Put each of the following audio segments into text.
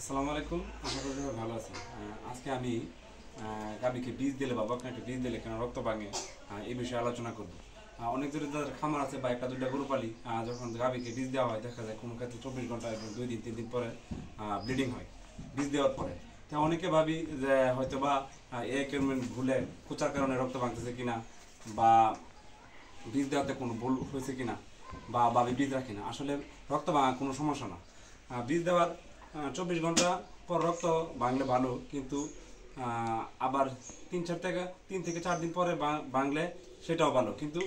আসসালামু আলাইকুম, আশা করি সবাই ভালো আছেন। আজকে আমি গাভীকে বীজ দিলে বা বকনাকে বীজ দিলে কেন রক্ত ভাঙে এই বিষয়ে আলোচনা করব। অনেক দূরে যাদের খামার আছে বা একটা দুইটা গরু পালি, যখন গাভীকে বীজ দেওয়া হয় দেখা যায় কোনো ক্ষেত্রে 24 ঘন্টা এবং 2 দিন 3 দিন পরে ব্লিডিং হয় বীজ দেওয়ার পরে। তো অনেকে ভাবি যে হয়তো বা ভুলে খোঁচার কারণে রক্ত ভাঙতেছে কিনা, বা বীজ দেওয়াতে কোনো ভুল হয়েছে কিনা, বা ভাবি বীজ রাখি না। আসলে রক্ত ভাঙা কোনো সমস্যা না। বীজ দেওয়ার 24 ঘন্টা পর রক্ত ভাঙলে ভালো, কিন্তু আবার 3 থেকে 4 দিন পরে ভাঙলে সেটাও ভালো। কিন্তু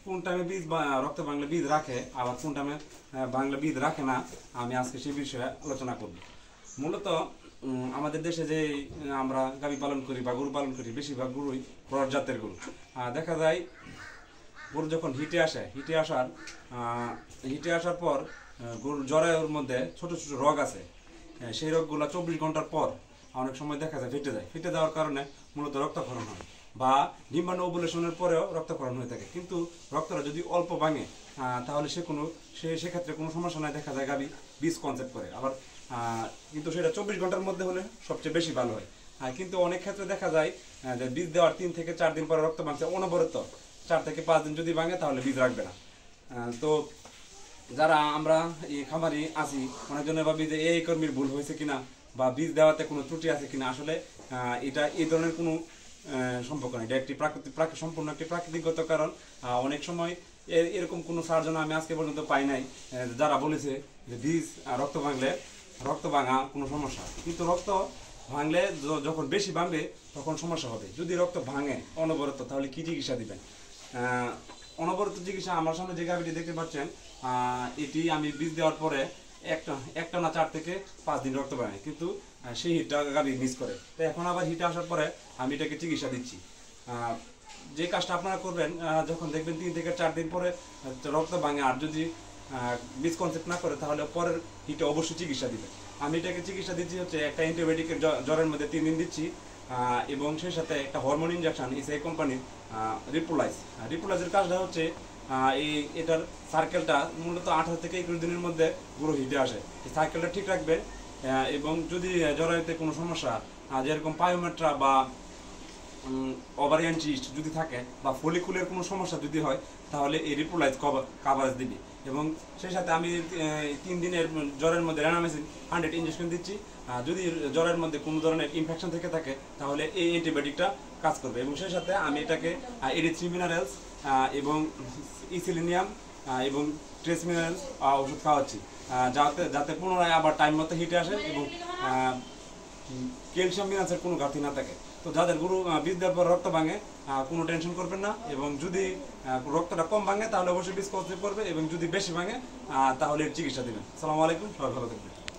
কোন টাইমে বীজ রক্ত ভাঙলে বীজ রাখে, আবার কোন টাইমে ভাঙলে বীজ রাখে না, আমি আজকে সেই বিষয়ে আলোচনা করব। মূলত আমাদের দেশে যে আমরা গাভী পালন করি বা গরু পালন করি, বেশিরভাগ গরুই ক্রস জাতের গরু। দেখা যায় গরু যখন হিটে আসার পর গরুর জরায়ুর মধ্যে ছোট ছোট রোগ আছে। সেই রোগগুলো 24 ঘন্টার পর অনেক সময় দেখা যায় ফেটে যাওয়ার কারণে মূলত রক্তক্ষরণ হয়, বা ডিম্বাণু ওভুলেশনের পরেও রক্তক্ষরণ হয়ে থাকে। কিন্তু রক্তটা যদি অল্প ভাঙে তাহলে সেক্ষেত্রে কোনো সমস্যা নাই, দেখা যায় গাভী বীজ কনসেপ্ট করে। আবার কিন্তু সেটা 24 ঘন্টার মধ্যে হলে সবচেয়ে বেশি ভালো হয়। কিন্তু অনেক ক্ষেত্রে দেখা যায় যে বীজ দেওয়ার 3 থেকে 4 দিন পরে রক্ত ভাঙছে অনবরত, 4 থেকে 5 দিন যদি ভাঙে তাহলে বীজ রাখবে না। তো যারা আমরা এই খামারি আছি, অনেকজনের ভাবি যে এই কর্মীর ভুল হয়েছে কিনা বা বীজ দেওয়াতে কোনো ত্রুটি আছে কিনা। আসলে এটা এই ধরনের কোনো সম্পর্ক নেই। এটা একটি সম্পূর্ণ একটি প্রাকৃতিকগত কারণ। অনেক সময় এরকম কোনো সার্জন আমি আজকে পর্যন্ত পাই নাই যারা বলেছে যে বীজ রক্ত ভাঙা কোনো সমস্যা। কিন্তু রক্ত ভাঙলে যখন বেশি ভাঙবে তখন সমস্যা হবে। যদি রক্ত ভাঙে অনবরত, তাহলে কি চিকিৎসা দিবেন? অনবরত চিকিৎসা, আমার সামনে যে গাভীটি দেখতে পাচ্ছেন, এটি আমি বীজ দেওয়ার পরে একটা না 4 থেকে 5 দিন রক্ত ভাঙে, কিন্তু সেই হিটটা গাভী মিস করে। তো এখন আবার হিটে আসার পরে আমি এটাকে চিকিৎসা দিচ্ছি। যে কাজটা আপনারা করবেন, যখন দেখবেন 3 থেকে 4 দিন পরে রক্ত ভাঙে আর যদি বীজ কনসেপ্ট না করে, তাহলে পরের হিটে অবশ্যই চিকিৎসা দিবেন। আমি এটাকে চিকিৎসা দিচ্ছি হচ্ছে একটা অ্যান্টিবায়োটিকের জ্বরের মধ্যে 3 দিন দিচ্ছি, এবং সেই সাথে একটা হরমোন ইনজেকশন এই কোম্পানির রিপুলাইজের কাজটা হচ্ছে এটার সার্কেলটা মূলত 18 থেকে 21 দিনের মধ্যে পুরো হিটে আসে। এই সার্কেলটা ঠিক রাখবে, এবং যদি জরায়ুতে কোনো সমস্যা যেরকম পায়োমেট্রা বা ওভারিয়ান সিস্ট যদি থাকে বা ফলিকুলের কোনো সমস্যা যদি হয়, তাহলে এই রিপুলাইজ কাভারেজ দিবি। এবং সেই সাথে আমি 3 দিনের জ্বরের মধ্যে রেনামেসিন 100 ইঞ্জেকশন দিচ্ছি। যদি জ্বরের মধ্যে কোনো ধরনের ইনফেকশন থেকে থাকে তাহলে এই অ্যান্টিবায়োটিকটা কাজ করবে। এবং সেই সাথে আমি এটাকে এডি3 মিনারেলস এবং ইসিলিনিয়াম এবং ট্রেস মিনারেলস ওষুধ খাওয়াচ্ছি, যাতে পুনরায় আবার টাইম মতো হিটে আসে এবং ক্যালসিয়াম মিনারেলসের কোনো ঘাটতি না থাকে। তো যাদের গরু বীজ দেওয়ার পর রক্ত ভাঙে, কোনো টেনশন করবেন না। এবং যদি রক্তটা কম ভাঙে তাহলে অবশ্যই বীজ কনসেপ্ট করবে, এবং যদি বেশি ভাঙে তাহলে চিকিৎসা দেবেন। আসসালামু আলাইকুম, সবাই ভালো থাকবেন।